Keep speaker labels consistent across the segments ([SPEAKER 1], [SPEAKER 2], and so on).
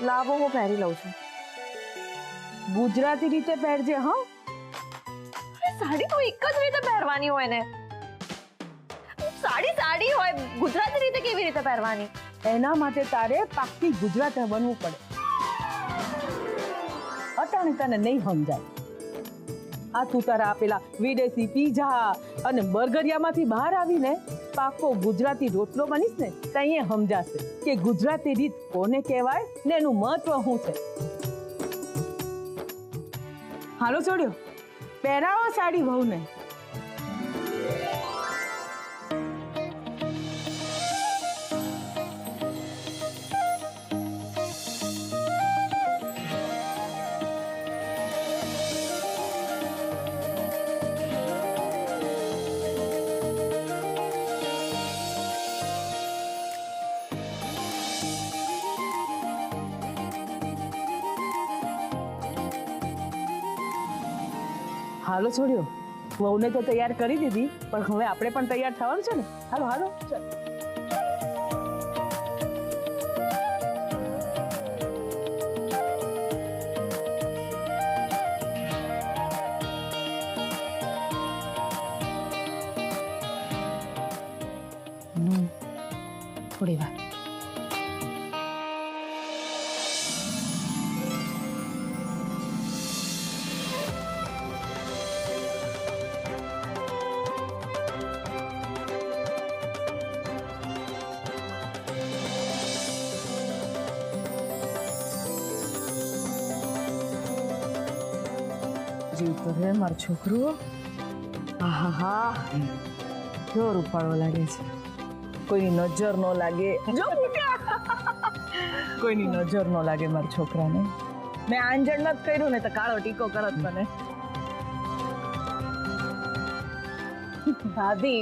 [SPEAKER 1] લાવો હું પહેરી લઉં છું. ગુજરાતી રીતે પહેરજે. હા, સાડી તો એક જ રીતે પહેરવાની હોય ને. સાડી સાડી હોય, ગુજરાતી રીતે કેવી રીતે પહેરવાની?
[SPEAKER 2] એના માટે તારે પાક્કી ગુજરાતી બનવું પડે. અટાણે તને નહીં સમજાય. આ તું તારા પેલા વિદેશી પીઝા અને બર્ગરિયામાંથી બહાર આવીને પાકો ગુજરાતી રોટલો બનીશ ને તઈએ સમજાશે કે ગુજરાતી રીત કોને કહેવાય ને એનું મહત્વ શું છે. હાલો છોડ્યો, પહેરાવો સાડી વહુને. હાલો છોડ્યો, વહુને તો તૈયાર કરી દીધી, પણ હવે આપણે પણ તૈયાર થવાનું છે ને. હાલો હાલો ચાલ. થોડી વાર. જીવતો રે મારો છોકરો. આહા, કેવો રૂપાળો લાગે છે. કોઈની નજર ન લાગે. જો કોઈની નજર ન લાગે મારા છોકરાને. મેં આંજણ નથી કર્યું ને તો કાળો ટીકો કરત મને.
[SPEAKER 1] ભાભી,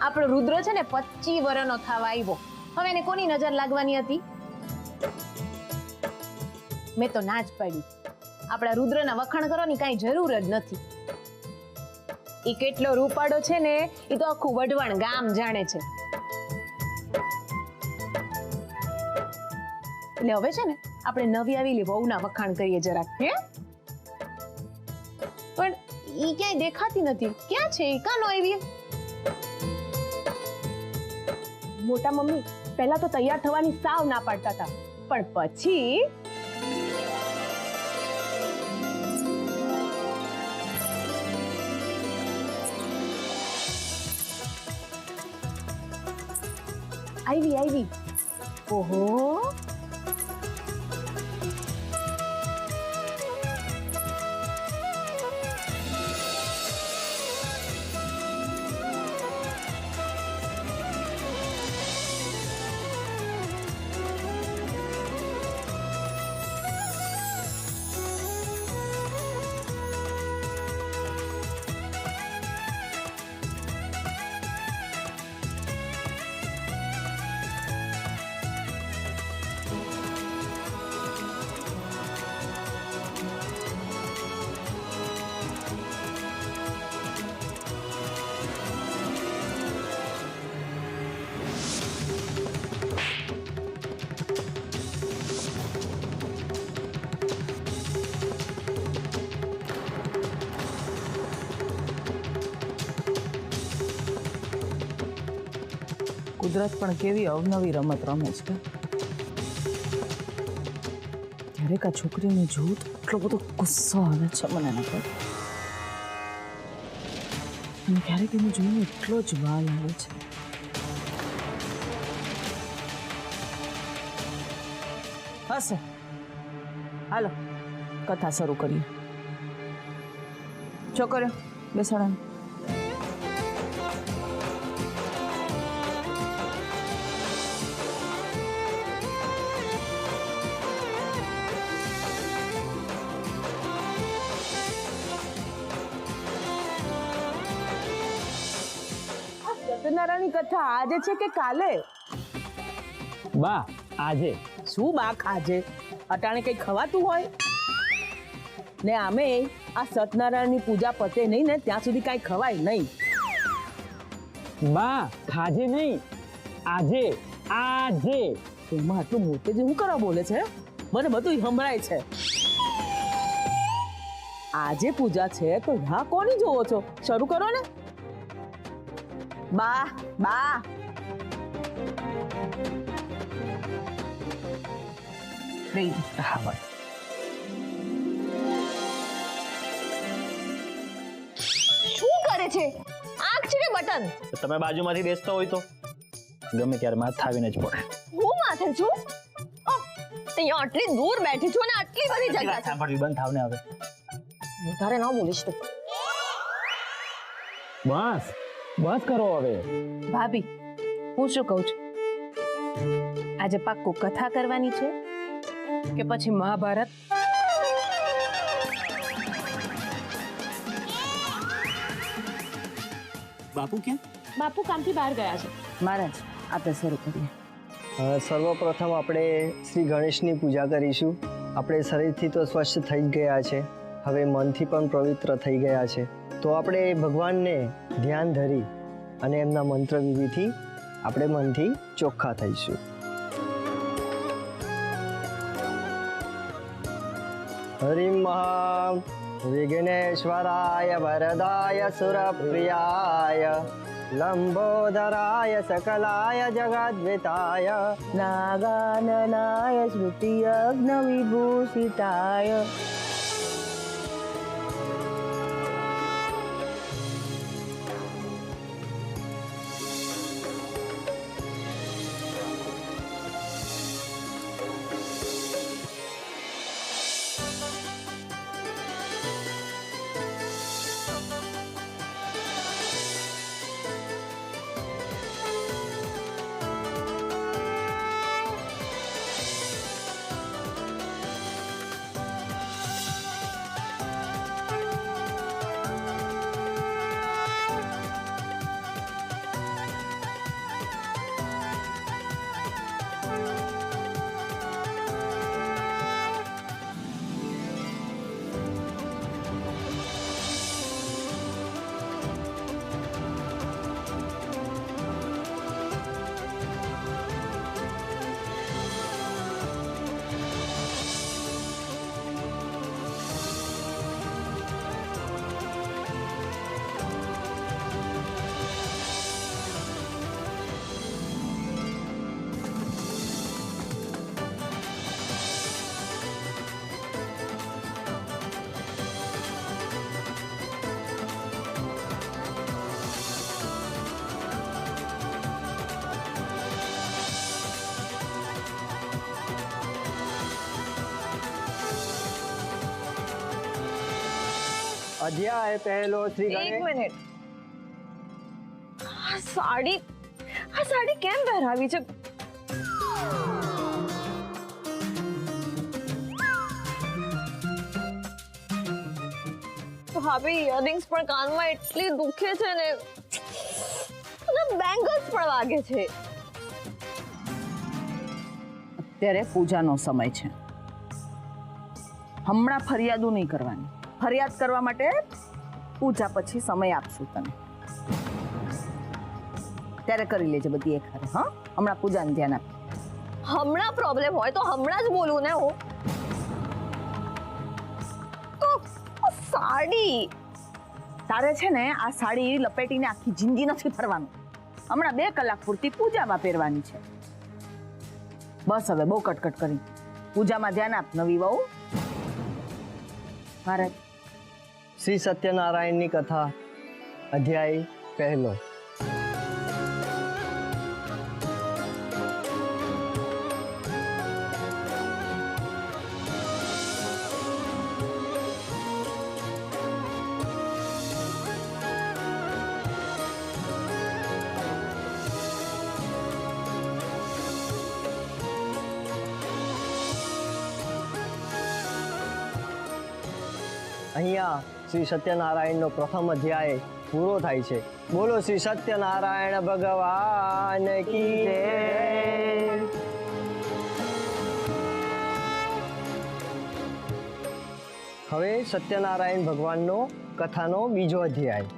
[SPEAKER 1] આપણો રુદ્ર છે ને 25 વર્ષનો થવા આવ્યો. હવે એને કોની નજર લાગવાની હતી? મેં તો ના જ પાડી. આપણા રુદ્રના વખાણ કરવાની કાંઈ જરૂર જ નથી. એ કેટલો રૂપાળો છે ને એ તો આખું વઢવાણ ગામ જાણે છે. એટલે હવે છે ને આપણે નવી આવેલી વહુના વખાણ કરીએ જરાક. હે, પણ ઈ ક્યાંય દેખાતી નથી. ક્યાં છે? કાનો આવી? મોટા મમ્મી પહેલા તો તૈયાર થવાની સાવ ના પાડતા હતા, પણ પછી આવી. ઓહો,
[SPEAKER 2] કુદરત પણ કેવી અવનવી રમત રમે છે. ક્યારેક આ છોકરીને જોઉં તો એટલો બધો ગુસ્સો આવે છે મને એના પર, અને ક્યારેક એને જોઈને એટલો જ વાલ આવે છે. હશે, હાલો કથા શરૂ કરીએ. છોકરીઓ બેસાડો. સત્યનારાયણની કથા આજે છે કે કાલે?
[SPEAKER 3] બા આજે.
[SPEAKER 2] શું બા ખાજે? અટાણે કઈ ખવાતું હોય ને? આમે આ સત્યનારાયણની પૂજા પતે નહીં ને ત્યાં સુધી કાંઈ ખવાય નહીં.
[SPEAKER 3] બા ખાજે નહીં, આજે. આજે
[SPEAKER 2] એમાં આટલું મોટેથી હું કરવા બોલે છે? મને બધું સંભળાય છે. આજે પૂજા છે તો રાહ કોની જોવો છો? શરૂ કરો ને. બા બા
[SPEAKER 3] હા ભાઈ.
[SPEAKER 1] શું કરે છે? આંખ છે કે બટન?
[SPEAKER 3] તમે બાજુમાંથી બેસતા હોય તો ગમે ત્યારે માથે આવીને જ પડે.
[SPEAKER 1] હું માથે છું? અહીંયા આટલી દૂર બેઠી છું અને આટલી બધી જગ્યા છે.
[SPEAKER 3] સાંભળવી બંધ થાવ ને હવે.
[SPEAKER 1] વધારે ન બોલીશ તું.
[SPEAKER 3] બસ બસ કરો હવે.
[SPEAKER 1] ભાભી, હું શું કહું છું? આજે પાક્કું કથા કરવાની છે કે પછી મહાભારત?
[SPEAKER 3] બાપુ કેમ?
[SPEAKER 1] બાપુ કામથી બહાર ગયા છે.
[SPEAKER 2] મહારાજ આપણે શરૂ કરીએ.
[SPEAKER 4] સર્વપ્રથમ આપણે શ્રી ગણેશની પૂજા કરીશું. આપણે શરીરથી તો સ્વસ્થ થઈ જ ગયા છે, હવે મનથી પણ પવિત્ર થઈ ગયા છે. તો આપણે ભગવાનને ધ્યાન ધરી અને એમના મંત્ર વિધિથી આપણે મનથી ચોખ્ખા થઈશું. હરિમ મહા વિઘ્નેશ્વરાય વરદાય સુરપ્રિયાય લંબોદરાય સકલાય જગદ્વિતાય
[SPEAKER 2] નાગાનનાય સ્મૃતિ યજ્ઞ વિભૂષિતાય.
[SPEAKER 4] અધ્યાય પહેલો શ્રી
[SPEAKER 1] એક
[SPEAKER 4] ગણેશ.
[SPEAKER 1] મિનિટ. આ સાડી કેમ પહેરાવી છે? ભાભી, ઇયરિંગ્સ પણ કાનમાં એટલી દુખે છે ને, અને બેંગલ્સ પણ વાગે છે.
[SPEAKER 2] અત્યારે પૂજાનો સમય છે. હમણાં ફરિયાદો નહીં કરવાની. ફરિયાદ કરવા માટે પૂજા પછી સમય આપશું તને. ત્યારે કરી લેજે બધી એક હારે. હા, હમણાં પૂજાને ધ્યાન આપ.
[SPEAKER 1] હમણાં પ્રોબ્લેમ હોય તો હમણાં જ બોલું ને હું. તો આ સાડી
[SPEAKER 2] તારે છે ને આ સાડી લપેટીને આખી જિંદગી નથી ફરવાનું. હમણાં 2 કલાક પૂરતી પૂજામાં પહેરવાની છે. બસ હવે બહુ કટકટ કરી. પૂજામાં ધ્યાન આપ નવી વહુ. મહારાજ
[SPEAKER 4] શ્રી સત્યનારાયણની કથા અધ્યાય પહેલો. અહીંયા શ્રી સત્યનારાયણનો પ્રથમ અધ્યાય પૂરો થાય છે. બોલો શ્રી સત્યનારાયણ ભગવાન કી જય. હવે સત્યનારાયણ ભગવાનનો કથાનો બીજો અધ્યાય.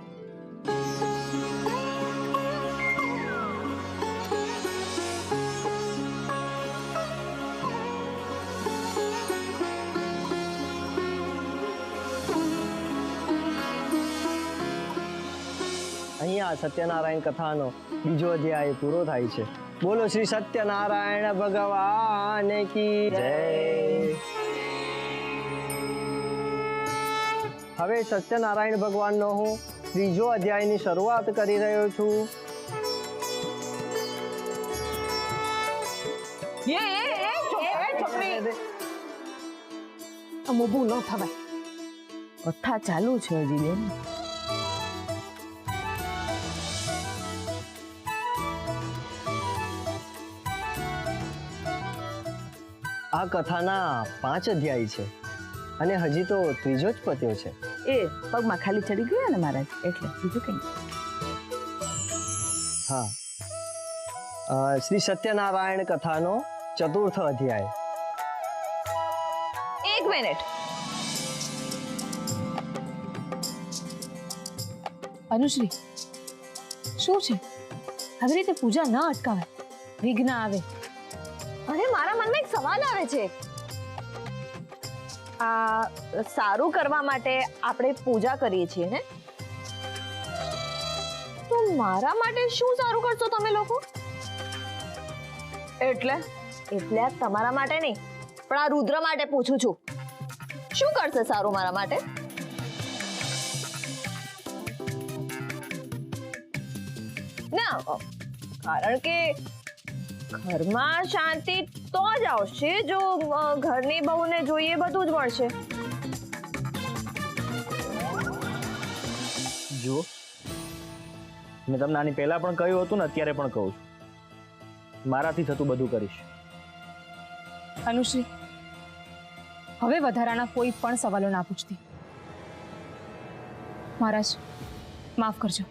[SPEAKER 4] અહીંયા સત્યનારાયણ કથાનો બીજો અધ્યાય પૂરો થાય છે. બોલો શ્રી સત્યનારાયણ ભગવાન કી જય. હવે સત્યનારાયણ ભગવાનનો હું ત્રીજો અધ્યાયની શરૂઆત કરી રહ્યો છું.
[SPEAKER 1] ઊભું ન થવાય.
[SPEAKER 2] કથા ચાલુ છે હજી બેન.
[SPEAKER 4] આ કથાના 5 અધ્યાય છે અને હજી તો ત્રીજો જ પત્યો છે.
[SPEAKER 2] એ પગમાં ખાલી ચડી ગયા ને મહારાજ, એટલે બીજું કંઈ.
[SPEAKER 4] હા, શ્રી સત્યનારાયણ કથાનો 4થો અધ્યાય.
[SPEAKER 1] એક મિનિટ. અનુશ્રી, શું છે? આવી રીતે પૂજા ન અટકાવાય, વિઘ્ન આવે.
[SPEAKER 5] અરે મારા મનમાં એક સવાલ આવે છે. આ સારું કરવા માટે આપણે પૂજા કરીએ છીએ ને, તો મારા માટે શું સારું કરશો તમે લોકો? એટલે આ તમારા માટે નહીં, પણ આ રુદ્ર માટે પૂછું છું. શું કરશે સારું મારા માટે? ના, કારણ કે ઘરમાં શાંતિ તો જ આવશે જો ઘરની બહુને જોઈએ બધું જ મળશે.
[SPEAKER 3] જુઓ, મેં તમને આની પહેલા પણ કહ્યું હતું ને, અત્યારે પણ કહું છું, મારાથી થતું બધું કરીશ.
[SPEAKER 1] અનુશ્રી, હવે વધારાના કોઈ પણ સવાલો ના પૂછતી. મહારાજ, માફ કરજો,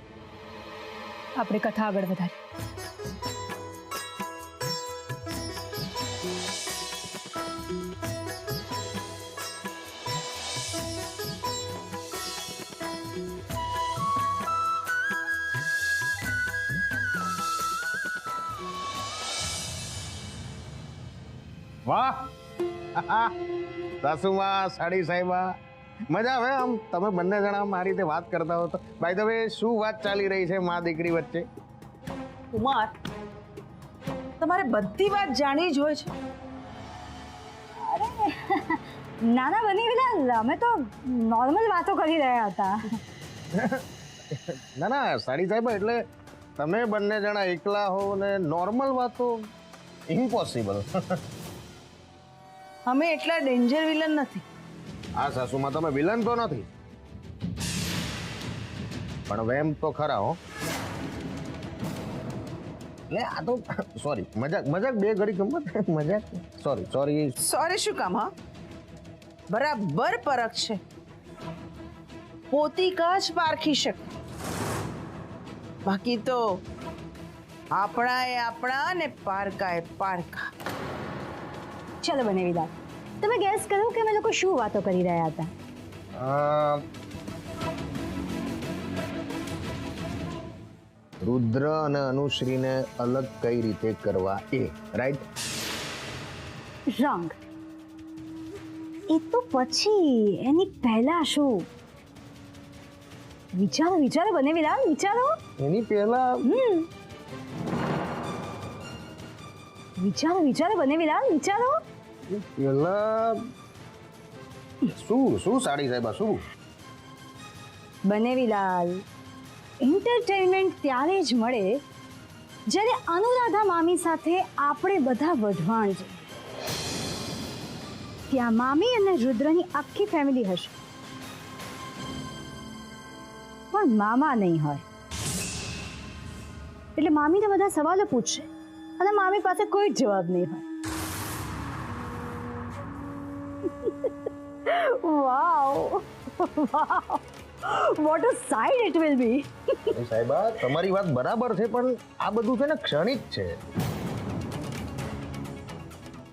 [SPEAKER 1] આપણે કથા આગળ વધારી.
[SPEAKER 6] વાહ સાસુમાં, સાડી સાહેબા, મજા આવે આમ તમે બંને જણા મારી રીતે વાત કરતા હો તો. ભાઈ તમે શું વાત ચાલી રહી છે મા દીકરી વચ્ચે?
[SPEAKER 2] કુમાર, તમારે બધી વાત જાણી જ હોય છે.
[SPEAKER 7] નાના બની વિલાલ, અમે તો નોર્મલ વાતો કરી રહ્યા હતા.
[SPEAKER 6] ના ના સાડી સાહેબા, એટલે તમે બંને જણા એકલા હો ને નોર્મલ વાતો? ઇમ્પોસિબલ.
[SPEAKER 2] અમે એટલા ડેન્જર વિલન નથી.
[SPEAKER 6] આ સાસુમાં તમે વિલન તો નથી, પણ વેમ તો ખરા હો. એટલે આ તો સોરી, મજાક બે ઘડી ગમત મજાક. સોરી.
[SPEAKER 2] સોરી શું કામ? હા, બરાબર પરખ છે. પોતીકા જ પારખી શકે, બાકી તો આપણા ને પારકા એ પારકા.
[SPEAKER 7] ચલો બને વિલાલ, તમે ગેસ કરો કે અમે લોકો શું વાતો કરી રહ્યા હતા.
[SPEAKER 6] રુદ્ર અને અનુશ્રીને અલગ કઈ રીતે કરવા, એ રાઈટ?
[SPEAKER 7] રોંગ. એ તો પછી, એની પહેલા શું? વિચારો બને વિલાલ, વિચારો.
[SPEAKER 6] એની પહેલા
[SPEAKER 7] વિચારો બને વિલાલ, વિચારો.
[SPEAKER 6] પહેલા શું સાડી સાહેબા, શું?
[SPEAKER 7] બને વિલાલ, એન્ટરટેનમેન્ટ ત્યારે જ મળે જ્યારે અનુરાધા મામી સાથે આપણે બધા વઢવાણ જઈએ. ત્યાં મામી અને રુદ્રની આખી ફેમિલી હશે, પણ મામા નહીં હોય. એટલે મામીને બધા સવાલો પૂછશે અને મામી પાસે કોઈ જ જવાબ નહીં હોય. Wow, what a side it will be.
[SPEAKER 6] સાહેબા તમારી વાત બરાબર છે, પણ આ બધું છે ને ક્ષણિક છે.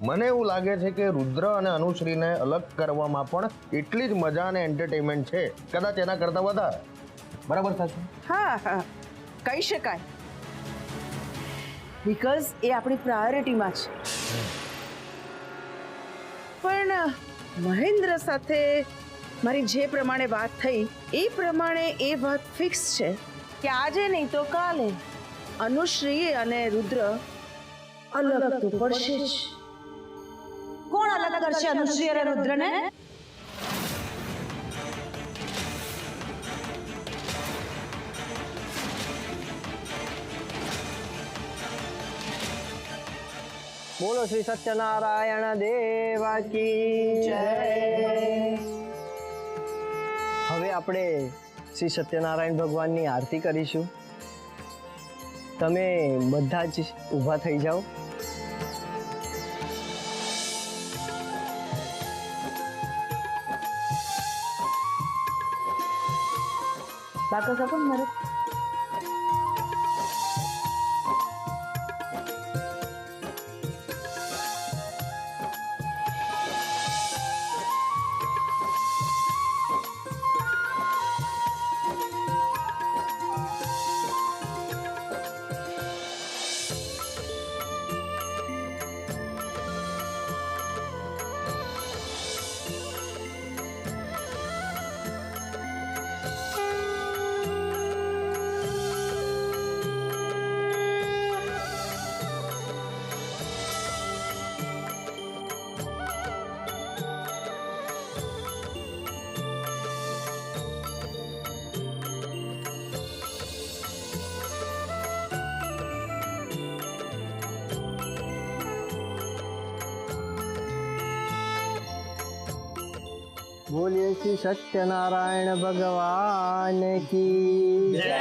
[SPEAKER 6] મને એવું લાગે છે કે રુદ્ર અને અનુશ્રીને અલગ કરવામાં પણ એટલી જ મજા અને એન્ટરટેનમેન્ટ છે, કદાચ એના કરતા વધારે. બરાબર થશે?
[SPEAKER 2] હા, કહી શકાય, બીકોઝ એ આપણી પ્રાયોરિટીમાં છે. પણ મહેન્દ્ર સાથે મારી જે પ્રમાણે વાત થઈ એ પ્રમાણે એ વાત ફિક્સ છે કે આજે નહીં તો કાલે અનુશ્રી અને રુદ્ર અલગ તો પડશે જ.
[SPEAKER 7] કોણ અલગ કરશે અનુશ્રી અને રુદ્રને?
[SPEAKER 4] બોલો શ્રી સત્યનારાયણ દેવા કી જય. હવે આપણે શ્રી સત્યનારાયણ ભગવાનની આરતી કરીશું. તમે બધા જ ઊભા થઈ જાઓ.
[SPEAKER 2] બાકા કાપો ને મારે.
[SPEAKER 4] બોલીએ શ્રી સત્યનારાયણ ભગવાન કી જય.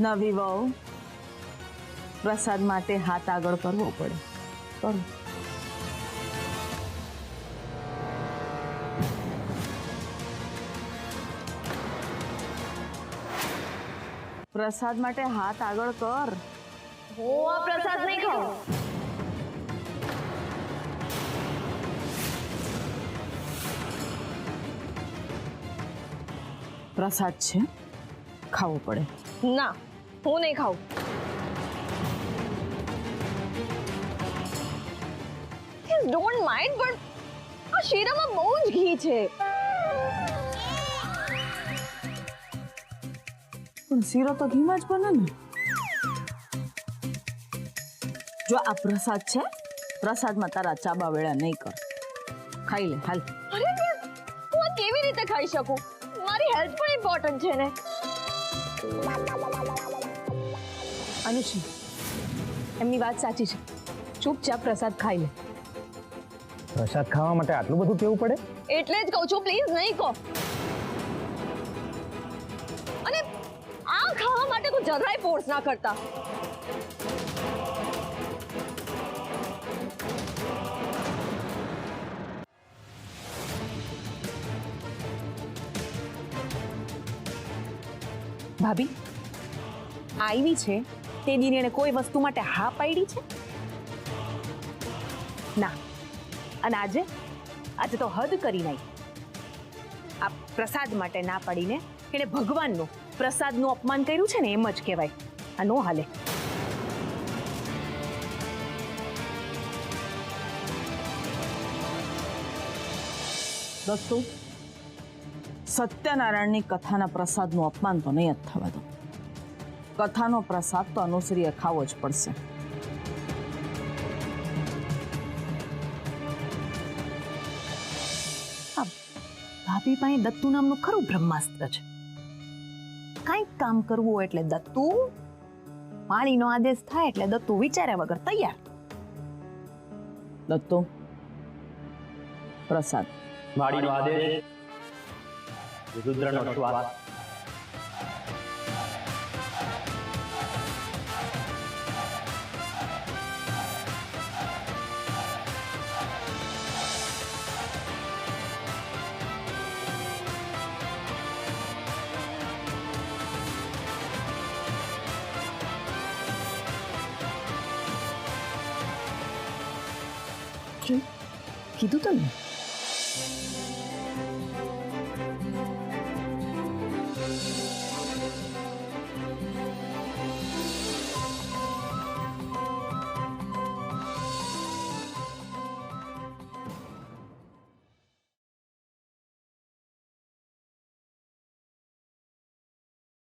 [SPEAKER 2] નવી વહુ પ્રસાદ માટે હાથ આગળ કરવો પડે. કરો. પ્રસાદ માટે હાથ આગળ કર.
[SPEAKER 5] હું આ પ્રસાદ નહીં ખાઉં.
[SPEAKER 2] પ્રસાદ છે, ખાવો પડે.
[SPEAKER 5] ના, હું નહીં ખાઉં. ડોન્ટ માઇન્ડ, પણ આ શીરામાં બહુ જ ઘી છે.
[SPEAKER 2] પણ શીરો તો ઘીમાં જ બને ને. જો આ પ્રસાદ છે, પ્રસાદમાં તારા ચાબા વેળા નહીં કર. ખાઈ લે હાલ.
[SPEAKER 5] અરે પણ હું આ કેવી રીતે ખાઈ શકું? મારી હેલ્થ પણ ઇમ્પોર્ટન્ટ છે ને.
[SPEAKER 1] અનુશ્રી, એમની વાત સાચી છે. ચૂપચાપ પ્રસાદ ખાઈ લે.
[SPEAKER 3] પ્રસાદ ખાવા માટે આટલું બધું કેવું પડે?
[SPEAKER 5] એટલે જ કહું છું, પ્લીઝ નહીં કહો. અને આ ખાવા માટે તું જરાય ફોર્સ ના કરતા.
[SPEAKER 1] ભાભી આવી છે તે દિન એણે કોઈ વસ્તુ માટે હા પાડી છે ના, અને આજે તો હદ કરી નાખી. આ પ્રસાદ માટે ના પાડીને એણે ભગવાનનું પ્રસાદનું અપમાન કર્યું છે ને, એમ જ કહેવાય. આ નો હાલે.
[SPEAKER 2] દોસ્તો, સત્યનારાયણની કથાના પ્રસાદનું અપમાન તો નહીં જ થવા દો. કથાનો પ્રસાદ તો અનુશ્રીએ ખાવો જ પડશે.
[SPEAKER 1] ભાભી પાસે દત્તુ નામનું ખરું બ્રહ્માસ્ત્ર છે. કાંઈક કામ કરવું હોય એટલે દત્તુ, વાણીનો આદેશ થાય એટલે દત્તુ વિચાર્યા વગર તૈયાર.
[SPEAKER 2] દત્તો, પ્રસાદ.
[SPEAKER 3] વાડીનો આદેશ, રુદ્રનો શ્વાસ.
[SPEAKER 2] જોઈ કીધું તો ને